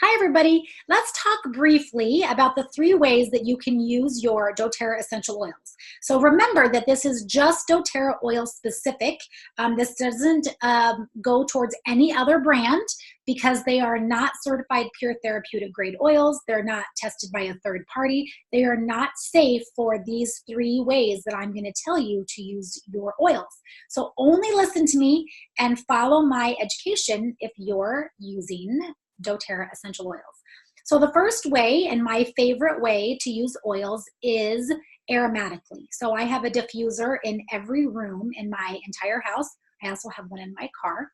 Hi everybody, let's talk briefly about the 3 ways that you can use your doTERRA essential oils. So remember that this is just doTERRA oil specific. This doesn't go towards any other brand because they are not certified pure therapeutic grade oils. They're not tested by a third party. They are not safe for these 3 ways that I'm going to tell you to use your oils. So only listen to me and follow my education if you're using doTERRA essential oils. So the first way, and my favorite way to use oils, is aromatically. So I have a diffuser in every room in my entire house. I also have one in my car.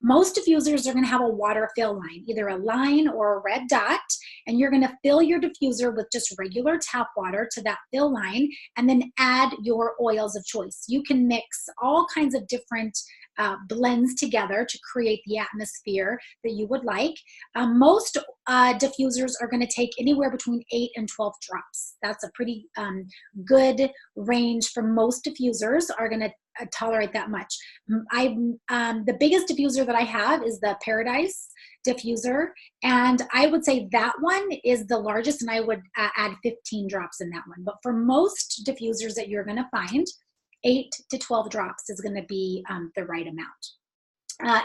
Most diffusers are going to have a water fill line, either a line or a red dot, and you're going to fill your diffuser with just regular tap water to that fill line and then add your oils of choice. You can mix all kinds of different blends together to create the atmosphere that you would like. Most diffusers are going to take anywhere between 8 and 12 drops. That's a pretty good range for most diffusers are going to tolerate that much. The biggest diffuser that I have is the Paradise diffuser, and I would say that one is the largest, and I would add 15 drops in that one. But for most diffusers that you're going to find, 8 to 12 drops is going to be the right amount.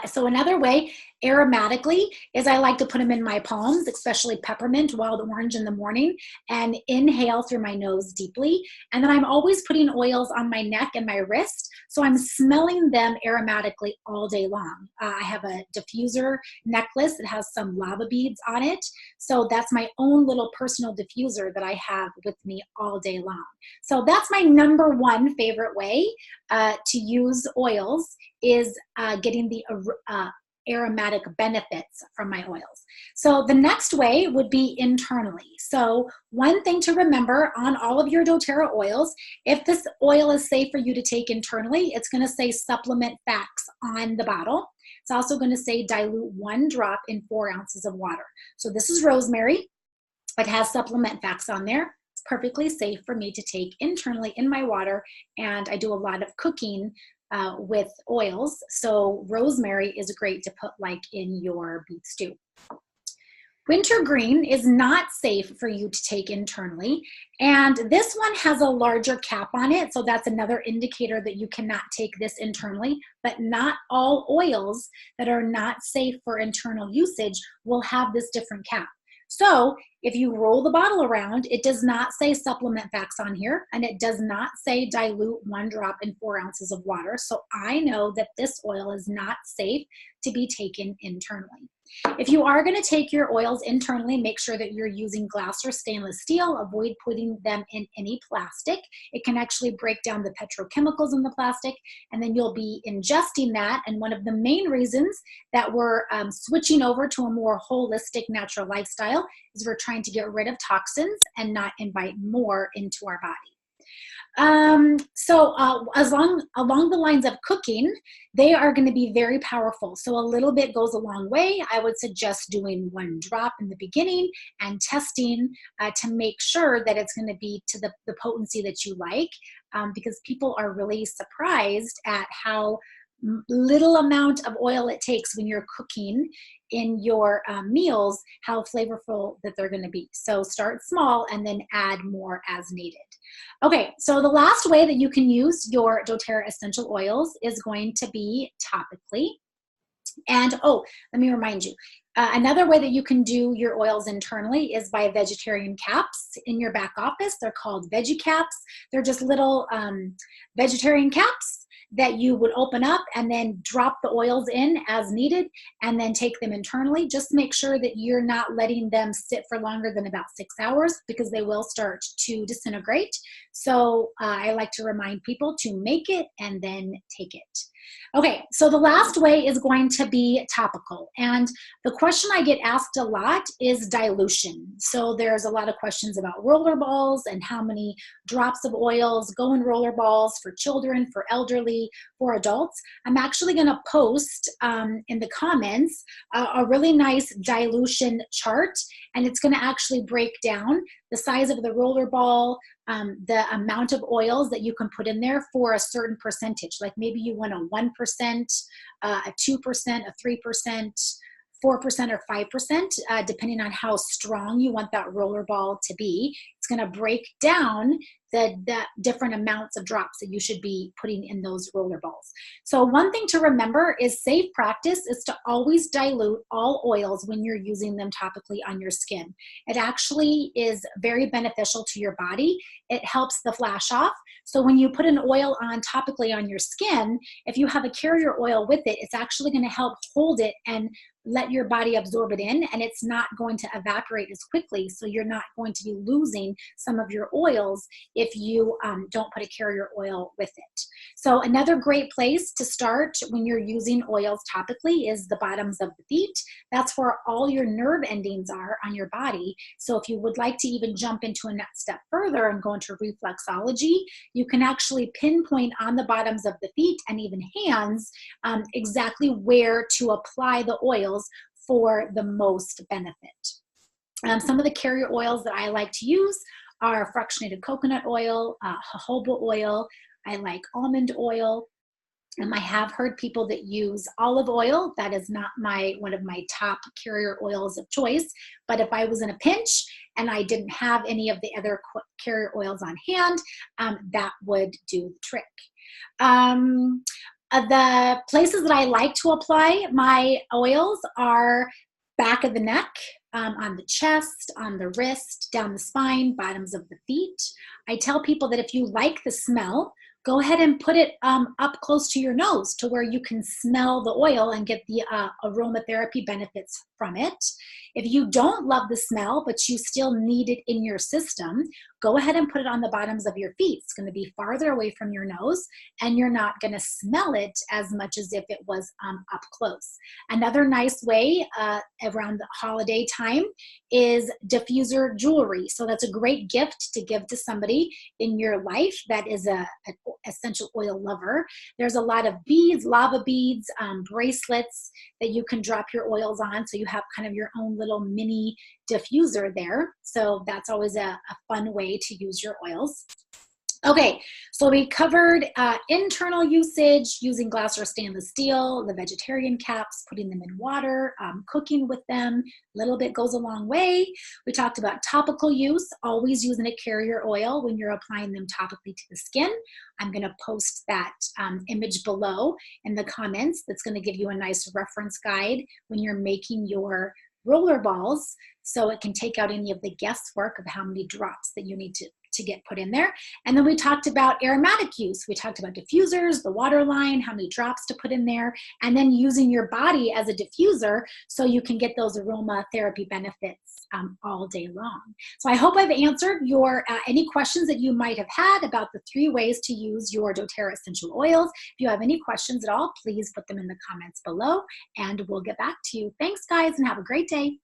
So another way, aromatically, is I like to put them in my palms, especially peppermint, wild orange in the morning, and inhale through my nose deeply. And then I'm always putting oils on my neck and my wrist, so I'm smelling them aromatically all day long. I have a diffuser necklace that has some lava beads on it, so that's my own little personal diffuser that I have with me all day long. So that's my number 1 favorite way to use oils, is getting the aromatic benefits from my oils. So the next way would be internally. So one thing to remember on all of your doTERRA oils, if this oil is safe for you to take internally, it's going to say supplement facts on the bottle. It's also going to say dilute 1 drop in 4 ounces of water. So this is rosemary. It has supplement facts on there. It's perfectly safe for me to take internally in my water, and I do a lot of cooking with oils, so rosemary is great to put like in your beef stew. Wintergreen is not safe for you to take internally, and this one has a larger cap on it, so that's another indicator that you cannot take this internally. But not all oils that are not safe for internal usage will have this different cap. So if you roll the bottle around, it does not say supplement facts on here, and it does not say dilute 1 drop in 4 ounces of water. So I know that this oil is not safe to be taken internally. If you are going to take your oils internally, make sure that you're using glass or stainless steel. Avoid putting them in any plastic. It can actually break down the petrochemicals in the plastic, and then you'll be ingesting that. And one of the main reasons that we're switching over to a more holistic natural lifestyle is we're trying to get rid of toxins and not invite more into our body. Along the lines of cooking, they are going to be very powerful. So a little bit goes a long way. I would suggest doing 1 drop in the beginning and testing to make sure that it's going to be to the potency that you like, because people are really surprised at how little amount of oil it takes when you're cooking in your meals, how flavorful that they're going to be. So start small and then add more as needed. Okay, so the last way that you can use your doTERRA essential oils is going to be topically. And let me remind you, another way that you can do your oils internally is by vegetarian caps in your back office. They're called veggie caps. They're just little vegetarian caps that you would open up and then drop the oils in as needed and then take them internally. Just make sure that you're not letting them sit for longer than about 6 hours, because they will start to disintegrate. So I like to remind people to make it and then take it. Okay, so the last way is going to be topical. And the question I get asked a lot is dilution. So there's a lot of questions about roller balls and how many drops of oils go in roller balls for children, for elderly, for adults. I'm actually going to post in the comments a really nice dilution chart, and it's going to actually break down the size of the roller ball, the amount of oils that you can put in there for a certain percentage. Like maybe you want a 1%, a 2%, a 3%, 4% or 5%, depending on how strong you want that roller ball to be. It's going to break down the different amounts of drops that you should be putting in those roller balls. So one thing to remember is safe practice is to always dilute all oils when you're using them topically on your skin. It actually is very beneficial to your body. It helps the flash off. So when you put an oil on topically on your skin, if you have a carrier oil with it, it's actually going to help hold it and let your body absorb it in, and it's not going to evaporate as quickly. So you're not going to be losing some of your oils if you don't put a carrier oil with it. So another great place to start when you're using oils topically is the bottoms of the feet. That's where all your nerve endings are on your body. So if you would like to even jump into a next step further and go into reflexology, you can actually pinpoint on the bottoms of the feet and even hands exactly where to apply the oils for the most benefit. Some of the carrier oils that I like to use are fractionated coconut oil, jojoba oil. I like almond oil. I have heard people that use olive oil. That is not one of my top carrier oils of choice. But if I was in a pinch and I didn't have any of the other carrier oils on hand, that would do the trick. The places that I like to apply my oils are back of the neck, on the chest, on the wrist, down the spine, bottoms of the feet. I tell people that if you like the smell, go ahead and put it up close to your nose to where you can smell the oil and get the aromatherapy benefits from it. If you don't love the smell, but you still need it in your system, go ahead and put it on the bottoms of your feet. It's going to be farther away from your nose, and you're not going to smell it as much as if it was up close. Another nice way around the holiday time is diffuser jewelry. So that's a great gift to give to somebody in your life that is an essential oil lover. There's a lot of beads, lava beads, bracelets that you can drop your oils on, so you have kind of your own little mini diffuser there. So that's always a fun way to use your oils. Okay, so we covered internal usage, using glass or stainless steel, the vegetarian caps, putting them in water, cooking with them. A little bit goes a long way. We talked about topical use, always using a carrier oil when you're applying them topically to the skin. I'm going to post that image below in the comments. That's going to give you a nice reference guide when you're making your roller balls, so it can take out any of the guesswork of how many drops that you need to get put in there. And then we talked about aromatic use. We talked about diffusers, the water line, how many drops to put in there, and then using your body as a diffuser so you can get those aromatherapy benefits all day long. So I hope I've answered your any questions that you might have had about the 3 ways to use your doTERRA essential oils. If you have any questions at all, please put them in the comments below and we'll get back to you. Thanks guys, and have a great day.